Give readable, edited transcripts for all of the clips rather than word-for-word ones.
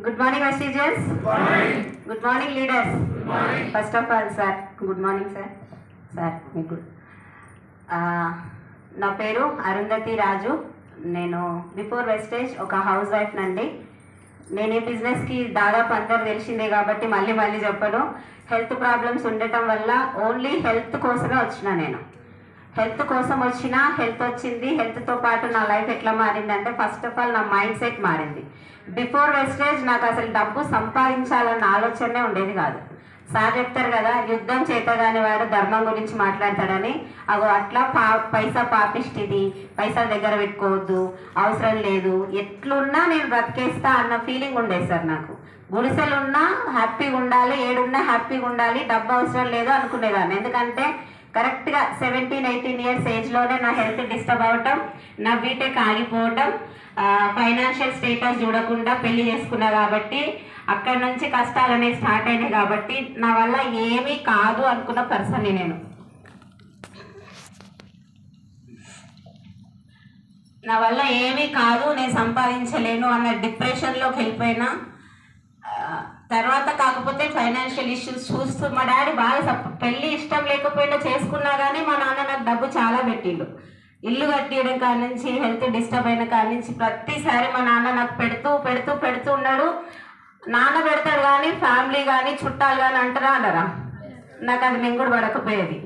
Good morning, Vestigians. Good morning. Good morning, leaders. Good morning. First of all, sir. Good morning, sir. Sir, me good. నా పేరు అరుంధతి రాజు. నేను before Vestige ఒక house wife నండి. నేను ఈ బిజినెస్కి దాదాపు అందరు తెలిసిందే కాబట్టి మళ్ళీ చెప్పను. హెల్త్ ప్రాబ్లమ్స్ ఉండటం వల్ల ఓన్లీ హెల్త్ కోసమే వచ్చిన నేను. హెల్త్ కోసం వచ్చిన హెల్త్ వచ్చింది. హెల్త్తో పాటు నా లైఫ్ ఎట్లా మారిందంటే ఫస్ట్ ఆఫ్ ఆల్ నా మైండ్ సెట్ మారింది. బిఫోర్ వెస్టేజ్ నాకు అసలు డబ్బు సంపాదించాలన్న ఆలోచనే ఉండేది కాదు. సార్ చెప్తారు కదా, యుద్ధం చేతగాని వాడు ధర్మం గురించి మాట్లాడతాడని. అగో అట్లా పైసా పాపిష్టిది, పైసా దగ్గర పెట్టుకోవద్దు, అవసరం లేదు, ఎట్లున్నా నేను బ్రతికేస్తా అన్న ఫీలింగ్ ఉండేది సార్ నాకు. గుడిసెలున్నా హ్యాపీగా ఉండాలి, ఏడున్నా హ్యాపీగా ఉండాలి, డబ్బు అవసరం లేదు అనుకునేదాన్ని. ఎందుకంటే కరెక్ట్గా 17-18 ఇయర్స్ ఏజ్లోనే నా హెల్త్ డిస్టర్బ్ అవటం, నా బీటెక్ ఆగిపోవటం, ఫైనాన్షియల్ స్టేటస్ చూడకుండా పెళ్లి చేసుకున్నా కాబట్టి అక్కడి నుంచి కష్టాలు అనేవి స్టార్ట్ అయినాయి. కాబట్టి నా వల్ల ఏమీ కాదు అనుకున్న పర్సన్ని నేను. నా వల్ల ఏమీ కాదు, నేను సంపాదించలేను అన్న డిప్రెషన్లోకి వెళ్ళిపోయినా. తర్వాత కాకపోతే ఫైనాన్షియల్ ఇష్యూస్ చూస్తూ మా డాడీ బాగా పెళ్ళి ఇష్టం లేకపోయినా చేసుకున్నా కానీ మా నాన్న నాకు డబ్బు చాలా పెట్టిండు. ఇల్లు కట్టియడం కాడి నుంచి, హెల్త్ డిస్టర్బ్ అయిన కాడి నుంచి ప్రతిసారి మా నాన్న నాకు పెడుతూ ఉన్నాడు. నాన్న పెడతాడు కానీ ఫ్యామిలీ కానీ చుట్టాలు కానీ అంటారా అనరా, నాకు అది నేను కూడా పడకపోయేది.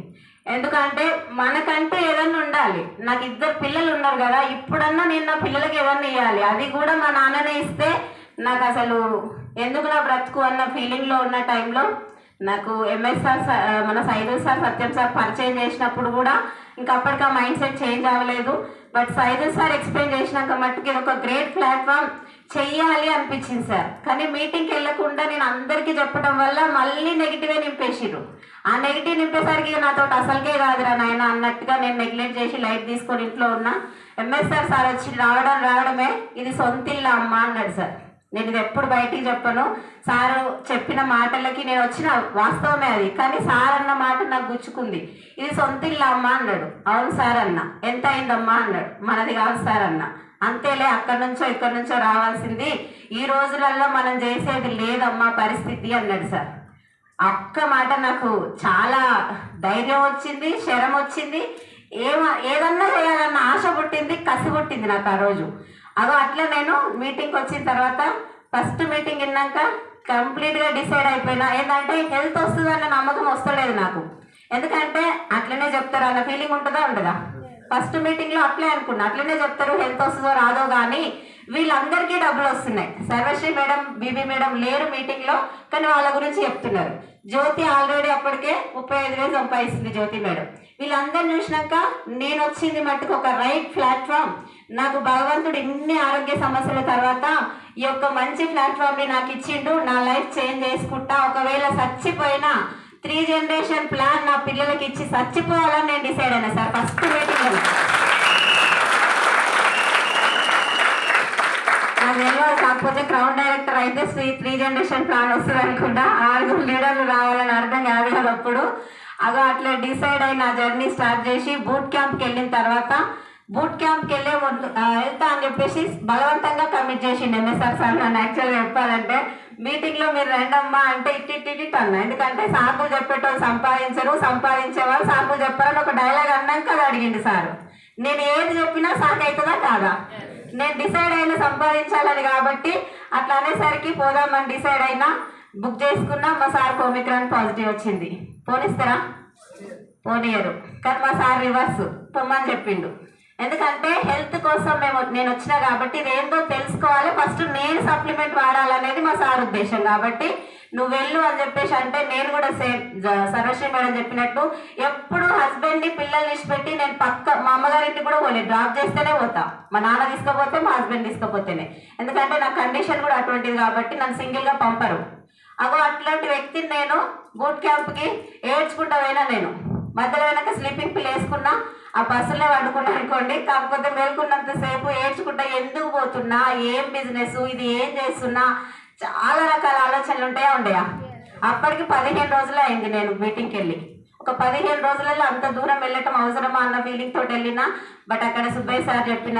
ఎందుకంటే మనకంటే ఏదన్నా ఉండాలి. నాకు 2 పిల్లలు ఉన్నారు కదా, ఇప్పుడన్నా నేను నా పిల్లలకి ఏదన్నా ఇవ్వాలి. అది కూడా మా నాన్ననే ఇస్తే నాకు అసలు ఎందుకు నా బ్రతుకు అన్న ఫీలింగ్లో ఉన్న టైంలో నాకు ఎంఎస్ఆర్ మన సైదుల్ సార్, సత్యం సార్ పరిచయం చేసినప్పుడు కూడా ఇంకా అప్పటికి ఆ మైండ్ సెట్ చేంజ్ అవ్వలేదు. బట్ సైదుల్ సార్ ఎక్స్ప్లెయిన్ చేసినాక మట్టుకి ఇది ఒక గ్రేట్ ప్లాట్ఫామ్ చెయ్యాలి అనిపించింది సార్. కానీ మీటింగ్కి వెళ్ళకుండా నేను అందరికీ చెప్పడం వల్ల మళ్ళీ నెగిటివే నింపేసిరు. ఆ నెగిటివ్ నింపేసరికి నాతో అసలుకే కాదురా నాయన అన్నట్టుగా నేను నెగ్లెక్ట్ చేసి లైట్ తీసుకొని ఇంట్లో ఉన్నా. ఎంఎస్ఆర్ సార్ వచ్చి రావడమే ఇది సొంతిల్లా అమ్మ అన్నాడు సార్. నేను ఇది ఎప్పుడు బయటికి చెప్పను. సారు చెప్పిన మాటలకి నేను వచ్చిన వాస్తవమే అది, కానీ సార్ అన్న మాట నాకు గుచ్చుకుంది. ఇది సొంతిల్లా అమ్మ అన్నాడు. అవును సార్ అన్న. ఎంత అయిందమ్మా అన్నాడు. మనది కాదు సార్ అన్న. అంతేలే, అక్కడి నుంచో ఇక్కడి నుంచో రావాల్సింది, ఈ రోజులలో మనం చేసేది లేదమ్మా పరిస్థితి అన్నాడు సార్. ఒక్క మాట నాకు చాలా ధైర్యం వచ్చింది, శరం వచ్చింది, ఏదన్నా చేయాలన్న ఆశ పుట్టింది, కసి పుట్టింది నాకు ఆ రోజు. అదో అట్లా నేను మీటింగ్కి వచ్చిన తర్వాత ఫస్ట్ మీటింగ్ విన్నాక కంప్లీట్గా డిసైడ్ అయిపోయినా. ఏంటంటే హెల్త్ వస్తుందన్న నమ్మకం వస్తలేదు నాకు. ఎందుకంటే అట్లనే చెప్తారు అన్న ఫీలింగ్ ఉంటుందా ఉండదా? ఫస్ట్ మీటింగ్లో అట్లే అనుకున్నా, అట్లనే చెప్తారు, హెల్త్ వస్తుందో రాదో కానీ వీళ్ళందరికీ డబ్బులు వస్తున్నాయి. సర్వశ్రీ మేడం, బీబీ మేడం లేరు మీటింగ్లో, కానీ వాళ్ళ గురించి చెప్తున్నారు. జ్యోతి ఆల్రెడీ అప్పటికే 35,000 సంపాదిస్తుంది జ్యోతి మేడం. వీళ్ళందరిని చూసినాక నేను వచ్చింది మట్టుకు ఒక రైట్ ప్లాట్ఫామ్. నాకు భగవంతుడు ఇన్ని ఆరోగ్య సమస్యల తర్వాత ఈ యొక్క మంచి ప్లాట్ఫామ్ని నాకు ఇచ్చిండు. నా లైఫ్ చేంజ్ చేసుకుంటా. ఒకవేళ చచ్చిపోయినా 3 జనరేషన్ ప్లాన్ నా పిల్లలకి ఇచ్చి చచ్చిపోవాలని నేను డిసైడ్ అయినా సార్ ఫస్ట్ మీటింగ్లో. నాకు తెలియదు, కాకపోతే క్రౌన్ డైరెక్టర్ అయితే 3 జనరేషన్ ప్లాన్ వస్తుంది అనుకుంటా. 6 లీడర్లు రావాలని అర్థం కాదు కదా అప్పుడు. అదో అట్లా డిసైడ్ అయి నా జర్నీ స్టార్ట్ చేసి బూట్ క్యాంప్కి వెళ్ళిన తర్వాత బూట్ క్యాంప్కి వెళ్తా అని చెప్పేసి బలవంతంగా కమిట్ చేసిండు ఎంఎస్ఆర్ సార్. నన్ను యాక్చువల్గా చెప్పాలంటే మీటింగ్లో మీరు రండమ్మా అంటే ఇట్టి అన్నా. ఎందుకంటే సార్లు చెప్పేటోళ్ళు సంపాదించేవాళ్ళు సార్లు చెప్పారని ఒక డైలాగ్ అన్నాక అది అడిగిండు సార్. నేను ఏది చెప్పినా సార్ అవుతుందా కాదా? నేను డిసైడ్ అయినా సంపాదించాలని కాబట్టి అట్లా అనేసరికి పోదామని డిసైడ్ అయినా. బుక్ చేసుకున్నా. మా సార్ ఒమిక్రాన్ పాజిటివ్ వచ్చింది. పోనిస్తారా? పోనీయరు. కానీ మా సార్ రివర్స్ పొమ్మని చెప్పిండు. ఎందుకంటే హెల్త్ కోసం నేను వచ్చినా కాబట్టి ఇదేందో తెలుసుకోవాలి, ఫస్ట్ నేను సప్లిమెంట్ వాడాలనేది మా సార్ ఉద్దేశం. కాబట్టి నువ్వు వెళ్ళు అని చెప్పేసి అంటే నేను కూడా సేమ్ సర్వశ్రీ మేడం చెప్పినట్టు ఎప్పుడు హస్బెండ్ని పిల్లల్ని ఇచ్చిపెట్టి నేను మా అమ్మగారింటికి కూడా పోలేదు. డ్రాప్ చేస్తేనే పోతా. మా నాన్న తీసుకపోతే మా హస్బెండ్ తీసుకపోతేనే. ఎందుకంటే నా కండిషన్ కూడా అటువంటిది కాబట్టి నన్ను సింగిల్గా పంపరు. అగో అట్లాంటి వ్యక్తిని నేను బూట్ క్యాంప్కి ఏడ్చుకుంటా పోయినా. నేను మధ్యలో వెనక స్లీపింగ్ పిల్ వేసుకున్నా, ఆ బస్సులో వండుకున్నా అనుకోండి. కాకపోతే మేల్కున్నంతసేపు ఏడ్చుకుంటా ఎందుకు పోతున్నా, ఏం బిజినెస్ ఇది, ఏం చేస్తున్నా, చాలా రకాల ఆలోచనలు ఉండయా. అప్పటికి 15 రోజులే అయింది నేను మీటింగ్కి వెళ్ళి. ఒక 15 రోజులలో అంత దూరం వెళ్ళటం అవసరమా అన్న ఫీలింగ్ తోటి వెళ్ళినా. బట్ అక్కడ సుబ్బయ్య సార్ చెప్పిన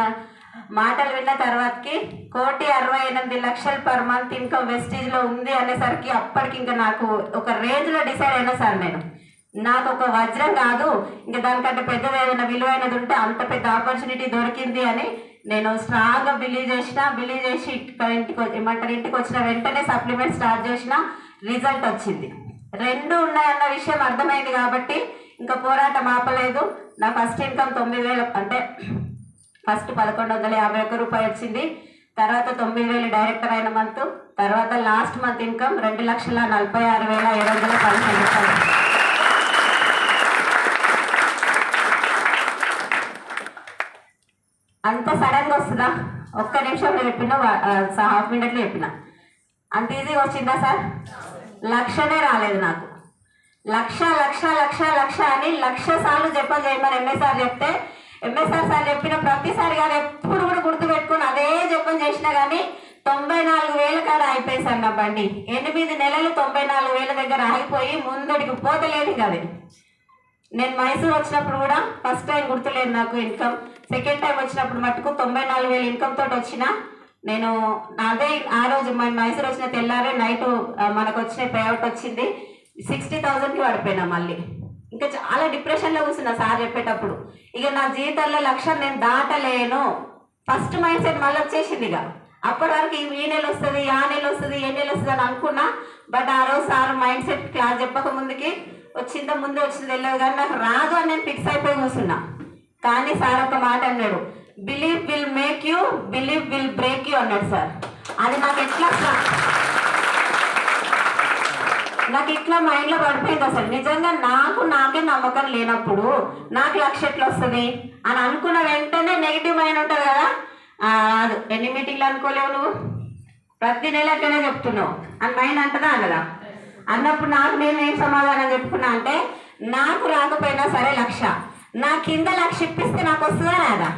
మాటలు విన్న తర్వాతకి 1,68,00,000 పర్ మంత్ ఇన్కమ్ వెస్టీజ్లో ఉంది అనేసరికి అప్పటికి ఇంకా నాకు ఒక రేంజ్లో డిసైడ్ అయినా సార్ నేను నాకు ఒక వజ్రం కాదు ఇంకా దానికంటే పెద్దది ఏదైనా విలువైనది ఉంటే అంత పెద్ద ఆపర్చునిటీ దొరికింది అని నేను స్ట్రాంగ్గా బిలీవ్ చేసి ఇంటికి వచ్చిన వెంటనే సప్లిమెంట్ స్టార్ట్ చేసిన రిజల్ట్ వచ్చింది. 2 ఉన్నాయన్న విషయం అర్థమైంది కాబట్టి ఇంకా పోరాటం ఆపలేదు. నా ఫస్ట్ ఇన్కమ్ 9,000 అంటే ఫస్ట్ 1,151 రూపాయలు వచ్చింది. తర్వాత 9,000 డైరెక్టర్ అయిన మంత్, తర్వాత లాస్ట్ మంత్ ఇన్కమ్ 2,46,715 రూపాయలు. అంత సడన్గా వస్తుందా? ఒక్క నిమిషంలో చెప్పిన, హాఫ్ మినిట్లో చెప్పిన. అంత ఈజీగా వచ్చిందా సార్? 1,00,000నే రాలేదు నాకు. 1,00,000 అని 1,00,000 సార్లు జపం చేయమని ఎంఎస్ఆర్ చెప్తే, ఎంఎస్ఆర్ సార్ చెప్పిన ప్రతిసారి కానీ ఎప్పుడు కూడా గుర్తుపెట్టుకుని అదే జపం చేసినా కానీ 94,000 కాడ అయిపోయి సార్ నా బండి. 8 నెలలు 94,000 దగ్గర ఆగిపోయి ముందడికి పోతలేదు కదా. నేను మైసూర్ వచ్చినప్పుడు కూడా ఫస్ట్ టైం గుర్తులేదు నాకు ఇన్కమ్. సెకండ్ టైం వచ్చినప్పుడు మటుకు 94,000 ఇన్కమ్ తోటి వచ్చిన నేను. అదే ఆ రోజు మైసూర్ వచ్చిన తెల్లారే నైట్ మనకు వచ్చిన పేఅవుట్ వచ్చింది 60,000కి పడిపోయినా. మళ్ళీ ఇంకా చాలా డిప్రెషన్లో కూర్చున్నా సార్ చెప్పేటప్పుడు. ఇక నా జీవితంలో 1,00,000 నేను దాటలేను ఫస్ట్ మైండ్ సెట్ మళ్ళీ వచ్చేసింది. ఇక అప్పటి వరకు ఈ నెల వస్తుంది, ఆ నెల వస్తుంది, ఏ నెల వస్తుంది అని అనుకున్నా. బట్ ఆ రోజు సార్ మైండ్ సెట్ క్లాస్ చెప్పక ముందుకి వచ్చిందో ముందే వచ్చింది తెలియదు కానీ నాకు రాదు అని నేను ఫిక్స్ అయిపోయి కూర్చున్నా. కానీ సార్ ఒక మాట అన్నాడు, believe will make you, believe will break you అన్నాడు సార్. అది నాకు ఇట్లా మైండ్లో పడిపోయింది అసలు. నిజంగా నాకే నమ్మకం లేనప్పుడు నాకు 1,00,000 ఎట్లా వస్తుంది అని అనుకున్న వెంటనే నెగిటివ్ మైండ్ ఉంటుంది కదా. ఎన్ని మీటింగ్లు అనుకోలేవు నువ్వు, ప్రతి నెల అట్లనే చెప్తున్నావు అని మైండ్ అంటదా అనదా? అన్నప్పుడు నేను ఏం సమాధానం చెప్పుకున్నా అంటే, నాకు రాకపోయినా సరే 1,00,000 నా కింద 1,00,000 ఇప్పిస్తే నాకు వస్తుందా రాదా?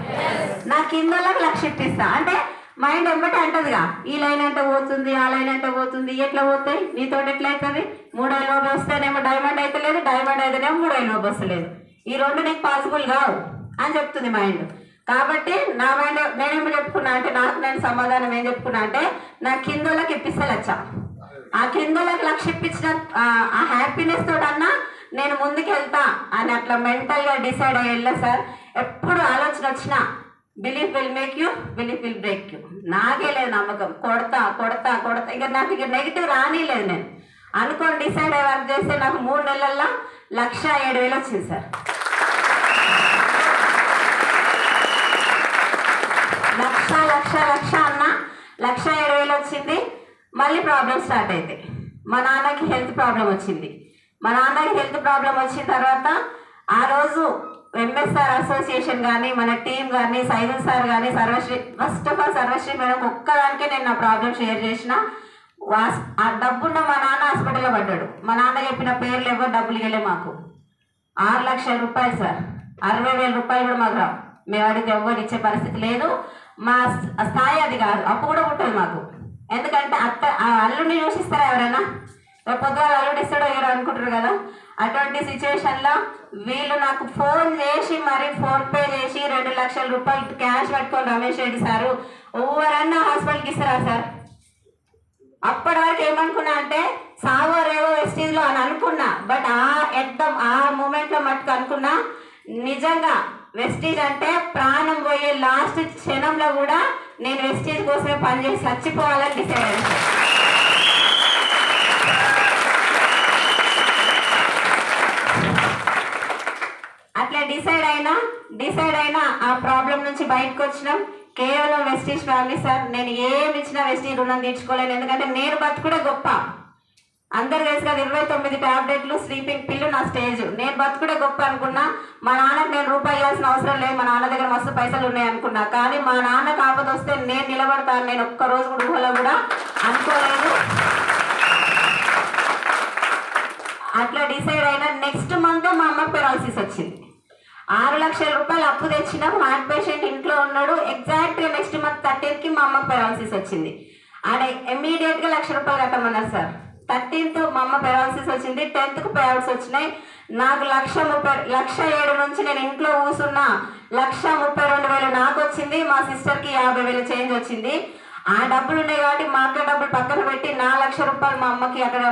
నా కింద 1,00,000 ఇప్పిస్తా అంటే మైండ్ వెంబటే అంటదిగా, ఈ లైన్ అంటే పోతుంది, ఆ లైన్ అంటే పోతుంది, ఎట్లా పోతాయి, నీతో ఎట్లా అవుతుంది? 3,000 వస్తేనేమో డైమండ్ అయితే లేదు, డైమండ్ అయితేనేమో 3,000 వస్తలేదు. ఈ 2 నీకు పాసిబుల్ కావు అని చెప్తుంది మైండ్. కాబట్టి నా మైండ్ నేనేమో చెప్పుకున్నా అంటే, నేను సమాధానం ఏం చెప్పుకున్నా అంటే, నా కిందోళ్ళకి ఇప్పిస్తే 1,00,000, ఆ కిందోళ్ళకి 1,00,000 ఇప్పించిన ఆ హ్యాపీనెస్ తోటన్నా నేను ముందుకు వెళ్తా అని అట్లా మెంటల్గా డిసైడ్ అయ్యి వెళ్ళా సార్. ఎప్పుడు ఆలోచన వచ్చినా belief will make you, belief will break you. నాకే లేదు నమ్మకం, కొడతా ఇక నాకు ఇక నెగిటివ్ రానిలేదు. నేను అనుకోని డిసైడ్ అయ్యి వర్క్ చేస్తే నాకు 3 నెలల్లో 1,07,000 వచ్చింది సార్. 1,00,000 అన్న 1,07,000 వచ్చింది. మళ్ళీ ప్రాబ్లం స్టార్ట్ అయితే మా నాన్నకి హెల్త్ ప్రాబ్లం వచ్చింది. వచ్చిన తర్వాత ఆ రోజు ఎంఎస్ఆర్ అసోసియేషన్ కానీ, మన టీం కానీ, సైదుల్ సార్ కానీ, first of all Sarvashri madam ఒక్కదానికే నేను నా ప్రాబ్లం షేర్ చేసిన. ఆ డబ్బున్న మా నాన్న హాస్పిటల్లో పడ్డాడు. మా నాన్న చెప్పిన పేర్లు ఎవరు డబ్బులు ఇవ్వలే మాకు. 6,00,000 రూపాయలు సార్, 60,000 రూపాయలు కూడా మాకు రావు. మేము అడిగితే ఎవరు ఇచ్చే పరిస్థితి లేదు. మా స్థాయి అది కాదు, అప్పు కూడా ఉంటుంది మాకు. ఎందుకంటే అల్లుడిని చూసిస్తారా ఎవరైనా? పొద్దుగా అల్లుడు ఇస్తాడో ఎవరు అనుకుంటారు కదా. అటువంటి సిచ్యువేషన్లో వీళ్ళు నాకు ఫోన్ చేసి మరి ఫోన్పే చేసి 2,00,000 రూపాయలు క్యాష్ పట్టుకొని రమేష్ రెడ్డి సారు ఎవరన్నా హాస్పిటల్కి ఇస్తారా సార్? అప్పటి వరకు ఏమనుకున్నా అంటే సావో రేవో వెస్టీజ్లో అని అనుకున్నా. బట్ ఆ మూమెంట్లో మట్టుకు అనుకున్నా, నిజంగా వెస్టీజ్ అంటే ప్రాణం పోయే లాస్ట్ క్షణంలో కూడా నేను వెస్టీజ్ కోసమే పనిచేసి చచ్చిపోవాలని డిసైడ్ అయ్యాను. అట్లా డిసైడ్ అయినా ఆ ప్రాబ్లం నుంచి బయటకు వచ్చినాం. కేవలం వెస్టీజ్ ఫ్యామిలీ సార్. నేను ఏమి ఇచ్చినా వెస్టీజ్ రుణం తీర్చుకోలేను. ఎందుకంటే నేను బతుకుడే గొప్ప. అందరు తెలుసు కదా, 29 టాబ్లెట్లు, స్లీపింగ్ పిల్లు నా స్టేజ్. నేను బతుకుడే గొప్ప అనుకున్నా. మా నాన్నకు నేను రూపాయి ఇవ్వాల్సిన అవసరం లేదు, మా నాన్న దగ్గర మస్తు పైసలు ఉన్నాయి అనుకున్నా. కానీ మా నాన్న కాకపోతే వస్తే నేను నిలబడతాను, నేను ఒక్కరోజు కూడా ఊహలో కూడా అనుకోలేదు. అట్లా డిసైడ్ అయినా నెక్స్ట్ మంత్ మా అమ్మకి పెరాలసిస్ వచ్చింది. 6,00,000 రూపాయలు అప్పు తెచ్చినాం. హార్ట్ పేషెంట్ ఇంట్లో ఉన్నాడు. ఎగ్జాక్ట్గా నెక్స్ట్ మంత్ 13th మా అమ్మకి పెరాలసిస్ వచ్చింది. ఆడ ఇమ్మీడియట్గా 1,00,000 రూపాయలు కట్టమన్నారు సార్. 13th మా అమ్మ పెరాలసిస్ వచ్చింది. 10th పేఅవుట్స్ వచ్చినాయి. నాకు 1,07,000 నుంచి నేను ఇంట్లో కూర్చున్నా. 1,32,000 నాకు వచ్చింది, మా సిస్టర్కి 50,000 చేంజ్ వచ్చింది. ఆ డబ్బులు ఉన్నాయి కాబట్టి మా అక్క డబ్బులు పక్కన పెట్టి 4 లక్షల రూపాయలు మా అమ్మకి అక్కడ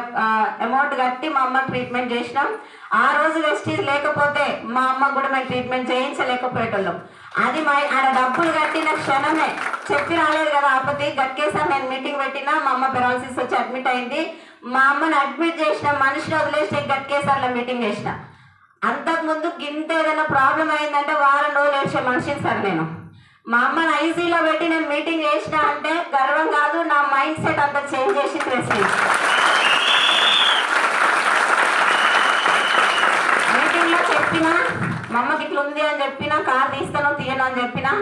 అమౌంట్ కట్టి మా అమ్మకి ట్రీట్మెంట్ చేసినాం. ఆ రోజు వెస్టీజ్ లేకపోతే మా అమ్మకు కూడా మేము ట్రీట్మెంట్ చేయించలేకపోయేటోళ్ళం. అది ఆడ డబ్బులు కట్టిన క్షణమే చెప్పి రాలేదు కదా ఆపతి గట్కేసారి నేను మీటింగ్ పెట్టినా, మా అమ్మ పెరాలసిస్ వచ్చి అడ్మిట్ అయింది. మా అమ్మని అడ్మిట్ చేసిన మనిషిని వదిలేసి గట్కేసార్లో మీటింగ్ చేసిన. అంతకుముందు గింత ఏదైనా ప్రాబ్లం అయిందంటే వారం రోజులు ఏడ్చే మనిషిని సార్ నేను. మా అమ్మని ఐసీలో పెట్టి నేను మీటింగ్ చేసిన అంటే గర్వం కాదు, నా మైండ్ సెట్ అంతా చేంజ్ చేసి ప్రెసిడెంట్ మీటింగ్లో చెప్పినా, మా అమ్మకి ఇట్లా ఉంది అని చెప్పినా, కార్ తీస్తాను తీయను అని చెప్పినా,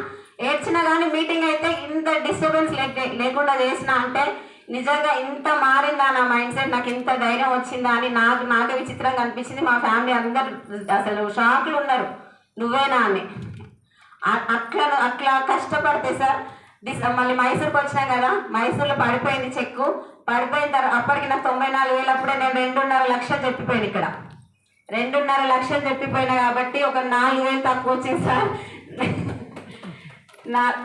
ఏడ్చినా కానీ మీటింగ్ అయితే ఇంత డిస్టర్బెన్స్ లేకుండా చేసిన అంటే నిజంగా ఇంత మారిందా నా మైండ్ సెట్, నాకు ఇంత ధైర్యం వచ్చిందా అని నాకే విచిత్రంగా అనిపించింది. మా ఫ్యామిలీ అందరు అసలు షాక్లు ఉన్నారు, నువ్వేనా అని. అట్లా కష్టపడితే సార్ మళ్ళీ మైసూర్కి వచ్చినాం కదా, మైసూర్లో పడిపోయింది చెక్కు. పడిపోయిన తర్వాత అప్పటికి నాకు 94,000 అప్పుడే నేను 2.5 లక్షలు చెప్పిపోయాను. ఇక్కడ 2.5 లక్షలు చెప్పిపోయినా కాబట్టి ఒక 4,000 తక్కువ వచ్చింది సార్.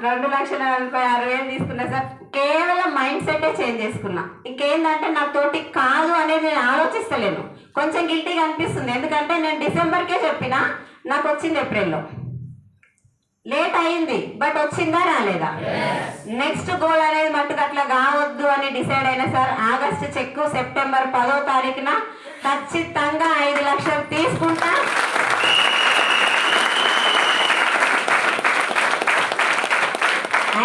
2,46,000 తీసుకున్నా సార్. కేవలం మైండ్ సెటే చేంజ్ చేసుకున్నా. ఇంకేంటంటే నా తోటి కాదు అనేది నేను ఆలోచిస్తలేను. కొంచెం గిల్టీగా అనిపిస్తుంది, ఎందుకంటే నేను డిసెంబర్కే చెప్పినా, నాకు వచ్చింది ఏప్రిల్లో. లేట్ అయింది బట్ వచ్చిందా రాలేదా? నెక్స్ట్ గోల్ అనేది మట్టుకు అట్లా కావద్దు అని డిసైడ్ అయినా సార్. ఆగస్టు చెక్కు సెప్టెంబర్ 10వ తారీఖున ఖచ్చితంగా 5 లక్షలు తీసుకుంటా.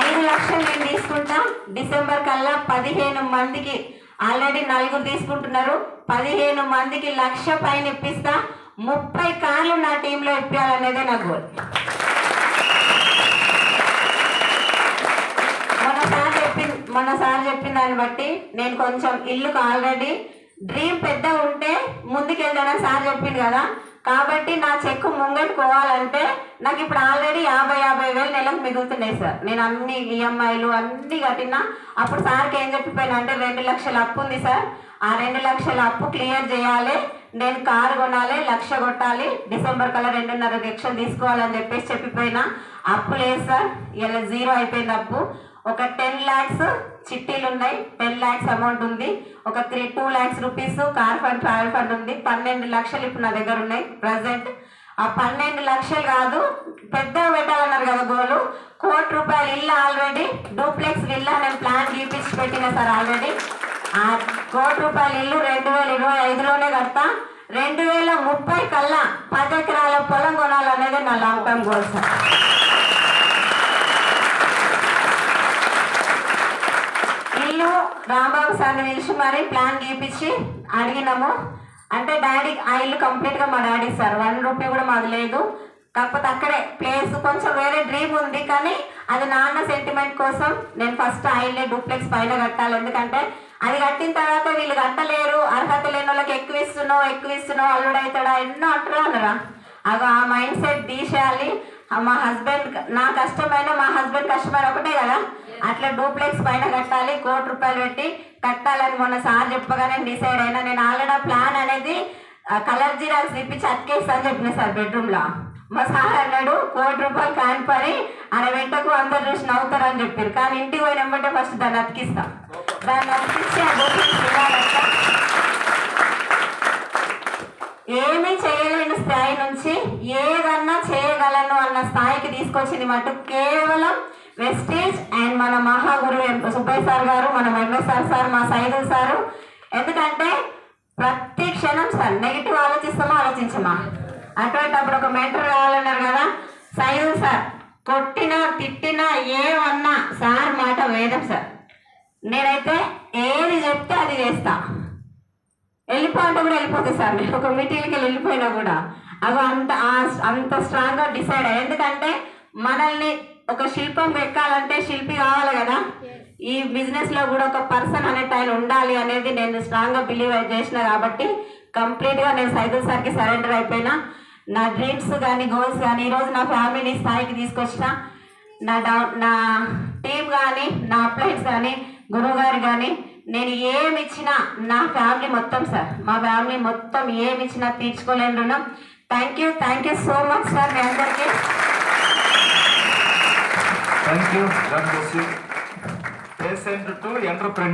5 లక్షలు నేను తీసుకుంటా. డిసెంబర్ కల్లా 15 మందికి, ఆల్రెడీ 4 తీసుకుంటున్నారు, 15 మందికి 1,00,000 పైన ఇప్పిస్తా. 30 కార్లు నా టీంలో ఇప్పించాలనేదే నా గోల్. మన సార్ చెప్పిన దాన్ని బట్టి నేను కొంచెం ఇల్లుకు ఆల్రెడీ డ్రీమ్ పెద్ద ఉంటే ముందుకెళ్తానని సార్ చెప్పింది కదా, కాబట్టి నా చెక్కు ముంగట్టుకోవాలంటే నాకు ఇప్పుడు ఆల్రెడీ 50,000 నెలకు మిగులుతున్నాయి సార్. నేను అన్ని ఈఎంఐలు అన్నీ కట్టినా. అప్పుడు సార్కి ఏం చెప్పిపోయినా అంటే 2 లక్షల అప్పు ఉంది సార్, ఆ 2 లక్షల అప్పు క్లియర్ చేయాలి, నేను కారు కొనాలి, 1,00,000 కొట్టాలి, డిసెంబర్ కల్లా 2.5 లక్షలు తీసుకోవాలని చెప్పేసి చెప్పిపోయినా. అప్పు లేదు సార్, ఇలా 0 అయిపోయింది అప్పు. ఒక 10 lakhs చిట్టీలు ఉన్నాయి, 10 lakhs అమౌంట్ ఉంది, ఒక 2 lakhs rupees car fund travel fund ఉంది, 12 లక్షలు ఇప్పుడు నా దగ్గర ఉన్నాయి ప్రజెంట్. ఆ 12 లక్షలు కాదు, పెద్దగా పెట్టాలన్నారు కదా గోలు, ₹1,00,00,000 ఇల్లు ఆల్రెడీ డూప్లెక్స్ విల్లా నేను ప్లాన్ గీపించి పెట్టిన సార్ ఆల్రెడీ. ఆ ₹1,00,00,000 ఇల్లు 2025లోనే కడతా. 2030 కల్లా 10 ఎకరాల పొలం కొనాలనేది నా లాంగ్ టర్మ్ గోల్ సార్. ఇల్లు రాంబాబు సార్ని పిలిచి మరి ప్లాన్ గీపించి అడిగినాము. అంటే డాడీ ఆ ఇల్లు కంప్లీట్గా మా డాడీ సార్, 1 రూపీ కూడా మాది లేదు. కాకపోతే అక్కడే ప్లేస్ కొంచెం వేరే డ్రీమ్ ఉంది, కానీ అది నాన్న సెంటిమెంట్ కోసం నేను ఫస్ట్ ఆ ఇల్లే డూప్లెక్స్ పైన కట్టాలి. ఎందుకంటే అది కట్టిన తర్వాత వీళ్ళు కట్టలేరు, అర్హత లేని వాళ్ళకి ఎక్కువ ఇస్తున్నావు అల్లుడవుతాడా ఎన్నో అంటారా అన్నరా. అగో ఆ మైండ్ సెట్ తీసేయాలి. మా హస్బెండ్ నా కష్టమైన మా హస్బెండ్ కష్టమైన ఒకటే కదా, అట్లా డూప్లెక్స్ పైన కట్టాలి, ₹1,00,00,000 పెట్టి కట్టాలని మొన్న సార్ చెప్పగానే డిసైడ్ అయినా. నేను ఆల్రెడీ ప్లాన్ అనేది కలర్ జిరాక్స్ ఇప్పించి అతికేస్తా అని చెప్పిన సార్ బెడ్రూమ్లో. మా సార్ అన్నాడు ₹1,00,00,000 కానిపని అలా వెంటకు అందరు చూసి నవ్వుతారు అని చెప్పారు. కానీ ఇంటికి పోయినమ్మంటే ఫస్ట్ దాన్ని అతికిస్తాం, దాన్ని అతికించి ఆ డూప్లెక్స్ ఏమీ చేయలేని స్థాయి నుంచి ఏదన్నా చేయగలను అన్న స్థాయికి తీసుకొచ్చింది మటు కేవలం వెస్టేజ్ అండ్ మన మహాగురువు సుబ్బయ్య సార్ గారు, మన ఎంఎస్ఆర్ సార్, మా సైదుల్ సారు. ఎందుకంటే ప్రతి క్షణం సార్ నెగిటివ్ ఆలోచించమా, అటువంటిప్పుడు ఒక మెంటర్ కావాలన్నారు కదా సైదుల్ సార్. కొట్టినా తిట్టినా ఏమన్నా సార్ మాట వేదం సార్. నేనైతే ఏది చెప్తే అది చేస్తా, వెళ్ళిపోతే కూడా వెళ్ళిపోతుంది సార్. నేను ఒక మీటింగ్కి వెళ్ళిపోయినా కూడా అవి అంత స్ట్రాంగ్గా డిసైడ్ అయ్యి. ఎందుకంటే మనల్ని ఒక శిల్పం ఎక్కాలంటే శిల్పి కావాలి కదా, ఈ బిజినెస్లో కూడా ఒక పర్సన్ అనే టైం ఉండాలి అనేది నేను స్ట్రాంగ్గా బిలీవ్ చేసిన. కాబట్టి కంప్లీట్గా నేను సైదుల్ సార్కి సరెండర్ అయిపోయినా. నా డ్రీమ్స్ కానీ గోల్స్ కానీ ఈరోజు నా ఫ్యామిలీని స్థాయికి తీసుకొచ్చిన. నా టీం కానీ నా అప్లైన్స్ కానీ గురువు గారు కానీ నేను ఏమి ఇచ్చినా నా ఫ్యామిలీ మొత్తం సార్, మా ఫ్యామిలీ మొత్తం ఏమి ఇచ్చినా తీర్చుకోలేని రుణం. Thank you so much sir మీ అందరికీ. Thank you. God bless you. Patient to entrepreneur.